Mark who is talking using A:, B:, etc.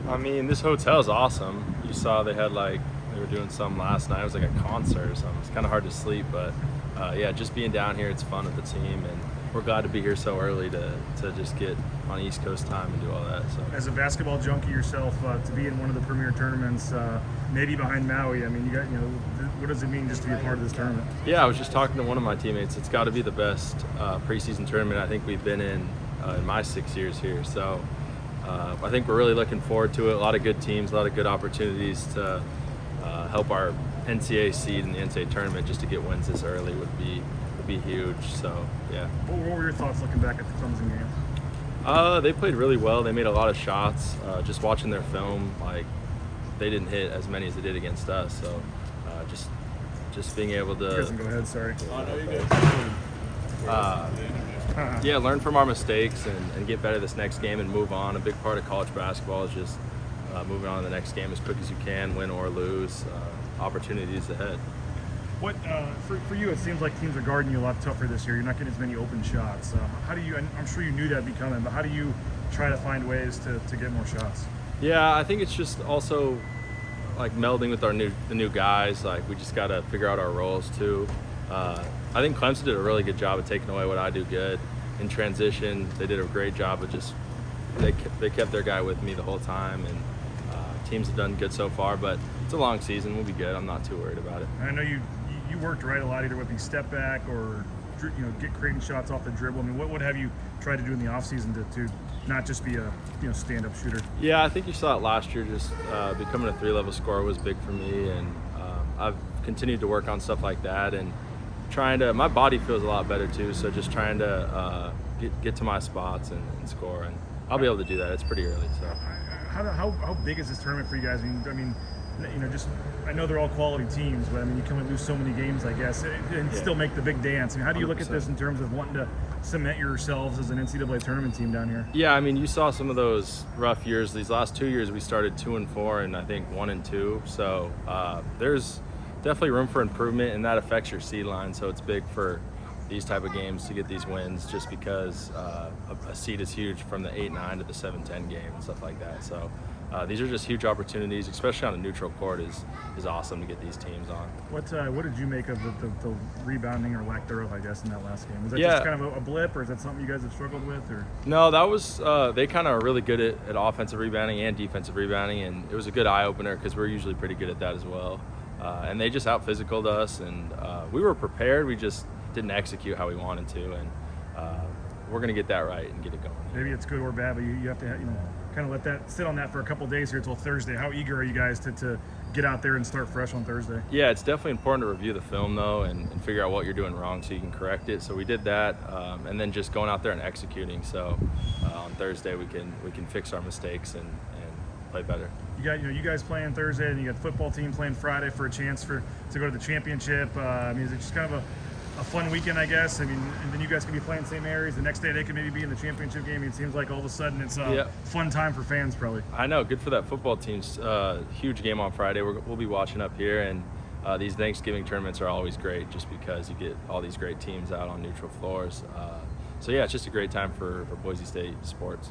A: I mean, this hotel's awesome. You saw they were doing some last night. It was like a concert or something. It's kind of hard to sleep, but yeah, just being down here, it's fun with the team, and we're glad to be here so early to just get on East Coast time and do all that. So,
B: as a basketball junkie yourself, to be in one of the premier tournaments, maybe behind Maui, I mean, what does it mean just to be a part of this tournament?
A: Yeah, I was just talking to one of my teammates. It's got to be the best preseason tournament I think we've been in my 6 years here. So I think we're really looking forward to it. A lot of good teams, a lot of good opportunities to help our NCAA seed in the NCAA tournament. Just to get wins this early would be huge. So yeah.
B: What were your thoughts looking back at the Clemson game?
A: They played really well. They made a lot of shots. Just watching their film, they didn't hit as many as they did against us. So just being able to.
B: Go ahead. Sorry.
A: Yeah, learn from our mistakes and get better this next game and move on. A big part of college basketball is just moving on to the next game as quick as you can, win or lose. Opportunities ahead.
B: What for you? It seems like teams are guarding you a lot tougher this year. You're not getting as many open shots. How do you? I'm sure you knew that'd be coming, but how do you try to find ways to get more shots?
A: Yeah, I think it's just also melding with the new guys. We just got to figure out our roles too. I think Clemson did a really good job of taking away what I do good in transition. They did a great job of they kept their guy with me the whole time, and teams have done good so far. But it's a long season. We'll be good. I'm not too worried about it.
B: I know you worked right a lot, either with the step back or creating shots off the dribble. I mean, what have you tried to do in the offseason to not just be a stand-up shooter?
A: Yeah, I think you saw it last year. Just becoming a 3-level scorer was big for me, and I've continued to work on stuff like that and my body feels a lot better too. So just trying to get to my spots and score, and I'll be able to do that. It's pretty early. So
B: how big is this tournament for you guys? I mean, I know they're all quality teams, but I mean, you can only lose so many games, I guess, and still make the big dance. I mean, how do you look 100%. At this in terms of wanting to cement yourselves as an NCAA tournament team down here?
A: Yeah, I mean, you saw some of those rough years. These last 2 years, we started 2-4, and I think 1-2. So there's definitely room for improvement, and that affects your seed line. So it's big for these type of games to get these wins, just because a seed is huge from the 8-9 to the 7-10 game and stuff like that. So these are just huge opportunities, especially on a neutral court. is awesome to get these teams on.
B: What did you make of the rebounding or lack thereof, I guess, in that last game? Was that just kind of a blip, or is that something you guys have struggled with? Or
A: no, that was they kind of are really good at offensive rebounding and defensive rebounding, and it was a good eye opener because we're usually pretty good at that as well. And they just out-physicaled us, and we were prepared. We just didn't execute how we wanted to, and we're going to get that right and get it going.
B: Maybe it's good or bad, but you have to kind of let that sit on that for a couple of days here until Thursday. How eager are you guys to get out there and start fresh on Thursday?
A: Yeah, it's definitely important to review the film, though, and figure out what you're doing wrong so you can correct it. So we did that, and then just going out there and executing. So on Thursday we can fix our mistakes and play better.
B: You guys playing Thursday, and you got the football team playing Friday for a chance to go to the championship. I mean, is it just kind of a fun weekend, I guess? I mean, and then you guys can be playing St. Mary's. The next day they could maybe be in the championship game. It seems like all of a sudden it's a fun time for fans, probably.
A: I know, good for that football team's huge game on Friday. We'll be watching up here, and these Thanksgiving tournaments are always great just because you get all these great teams out on neutral floors. So yeah, it's just a great time for Boise State sports.